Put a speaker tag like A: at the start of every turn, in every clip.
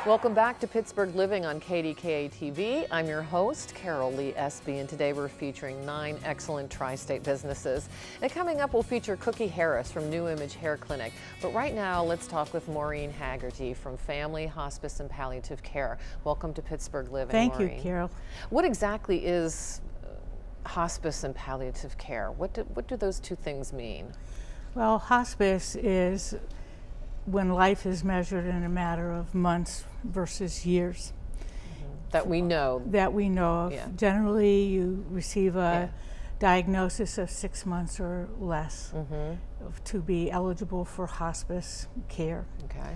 A: Welcome back to Pittsburgh Living on KDKA TV. I'm your host, Carol Lee Espy, and today we're featuring 9 excellent tri-state businesses. And coming up, we'll feature Cookie Harris from New Image Hair Clinic. But right now, let's talk with Maureen Haggarty from Family Hospice and Palliative Care. Welcome to Pittsburgh Living,
B: Thank
A: Maureen.
B: you, Carol.
A: What exactly is hospice and palliative care? What do those two things mean?
B: Well, hospice is when life is measured in a matter of months versus years.
A: That we know.
B: That we know of.
A: Yeah.
B: Generally, you receive a diagnosis of 6 months or less to be eligible for hospice care.
A: Okay.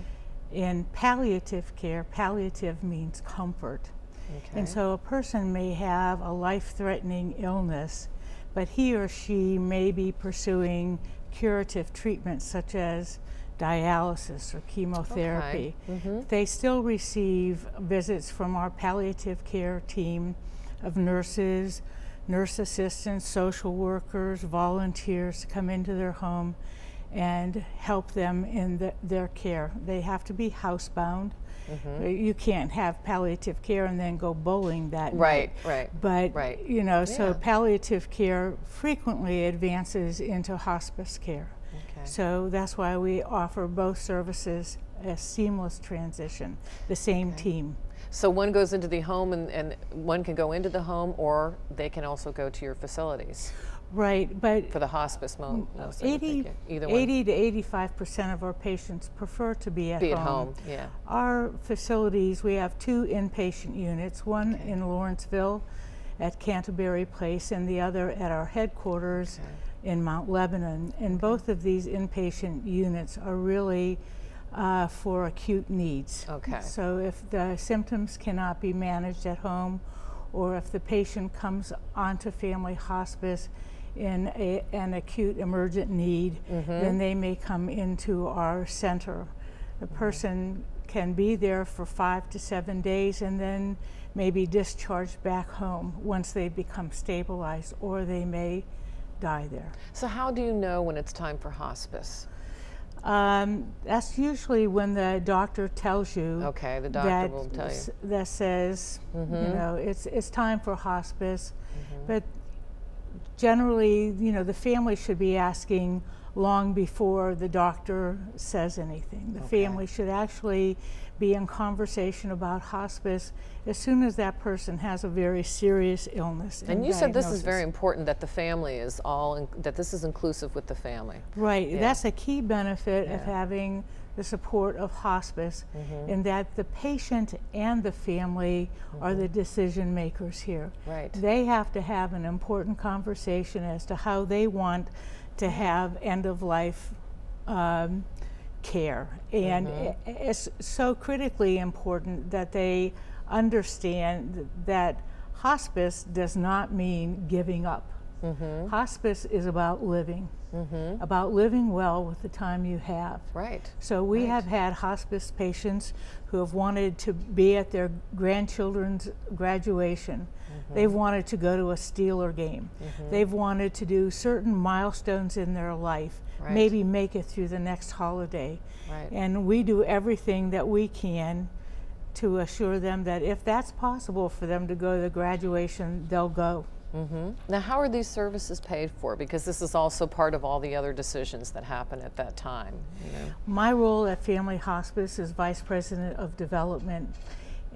B: In palliative care, palliative means comfort.
A: Okay.
B: And so a person may have a life-threatening illness, but he or she may be pursuing curative treatments such as dialysis or chemotherapy.
A: Okay.
B: They still receive visits from our palliative care team of nurses, nurse assistants, social workers, volunteers to come into their home and help them in their care. They have to be housebound. You can't have palliative care and then go bowling that night.
A: Right.
B: But, you know, so palliative care frequently advances into hospice care.
A: Okay.
B: So that's why we offer both services a seamless transition, the same team.
A: So one goes into the home and one can go into the home, or they can also go to your facilities.
B: Right, but
A: For the hospice mode,
B: 80
A: either one.
B: to 85% of our patients prefer to be at home.
A: Yeah.
B: Our facilities, we have 2 inpatient units, one in Lawrenceville at Canterbury Place and the other at our headquarters in Mount Lebanon. And both of these inpatient units are really for acute needs.
A: Okay.
B: So if the symptoms cannot be managed at home, or if the patient comes onto family hospice in an acute emergent need, then they may come into our center. The person can be there for 5 to 7 days and then may be discharged back home once they become stabilized, or they may die there.
A: So how do you know when it's time for hospice?
B: That's usually when the doctor tells you.
A: Okay, the doctor will tell you.
B: That says, you know, it's time for hospice. But generally, you know, the family should be asking long before the doctor says anything. The family should actually be in conversation about hospice as soon as that person has a very serious illness.
A: And you said this is very important, that the family is that this is inclusive with the family.
B: Right, that's a key benefit of having the support of hospice, in that the patient and the family are the decision makers here.
A: Right.
B: They have to have an important conversation as to how they want to have end-of-life care. And it's so critically important that they understand that hospice does not mean giving up. Hospice is about living, about living well with the time you have.
A: Right.
B: So we have had hospice patients who have wanted to be at their grandchildren's graduation. They've wanted to go to a Steeler game. They've wanted to do certain milestones in their life, maybe make it through the next holiday. And we do everything that we can to assure them that if that's possible for them to go to the graduation, they'll go.
A: Now, how are these services paid for? Because this is also part of all the other decisions that happen at that time. You know?
B: My role at Family Hospice is Vice President of Development,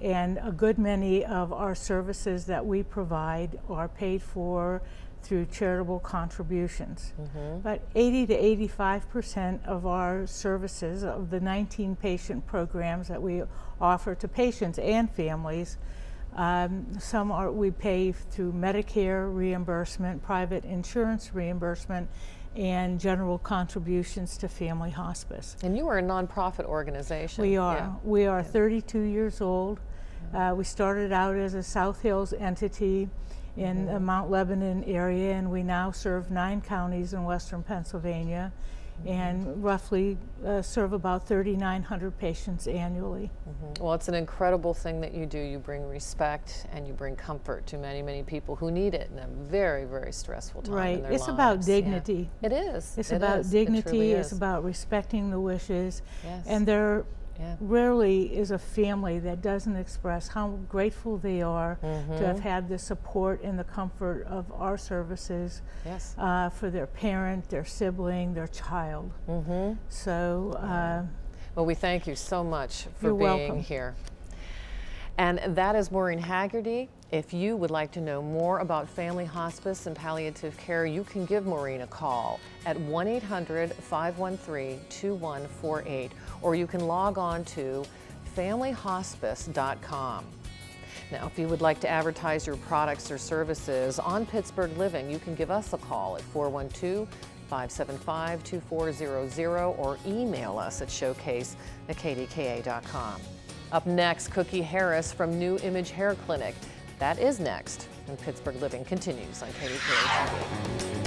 B: and a good many of our services that we provide are paid for through charitable contributions. But 80 to 85% of our services, of the 19 patient programs that we offer to patients and families, we pay through Medicare reimbursement, private insurance reimbursement, and general contributions to Family Hospice.
A: And you are a nonprofit organization.
B: We are. We are 32 years old. We started out as a South Hills entity in the Mount Lebanon area, and we now serve 9 counties in western Pennsylvania, and roughly serve about 3,900 patients annually.
A: Well, it's an incredible thing that you do. You bring respect and you bring comfort to many, many people who need it in a very, very stressful time in their lives.
B: It's about dignity.
A: It is.
B: It's about dignity. It's about respecting the wishes. And there rarely is a family that doesn't express how grateful they are to have had the support and the comfort of our services for their parent, their sibling, their child. So,
A: well, we thank you so much for being
B: welcome.
A: here. And that is Maureen Haggarty. If you would like to know more about family hospice and palliative care, you can give Maureen a call at 1-800-513-2148, or you can log on to familyhospice.com. Now, if you would like to advertise your products or services on Pittsburgh Living, you can give us a call at 412-575-2400 or email us at showcase@kdka.com. Up next, Cookie Harris from New Image Hair Clinic. That is next, and Pittsburgh Living continues on KDKA TV.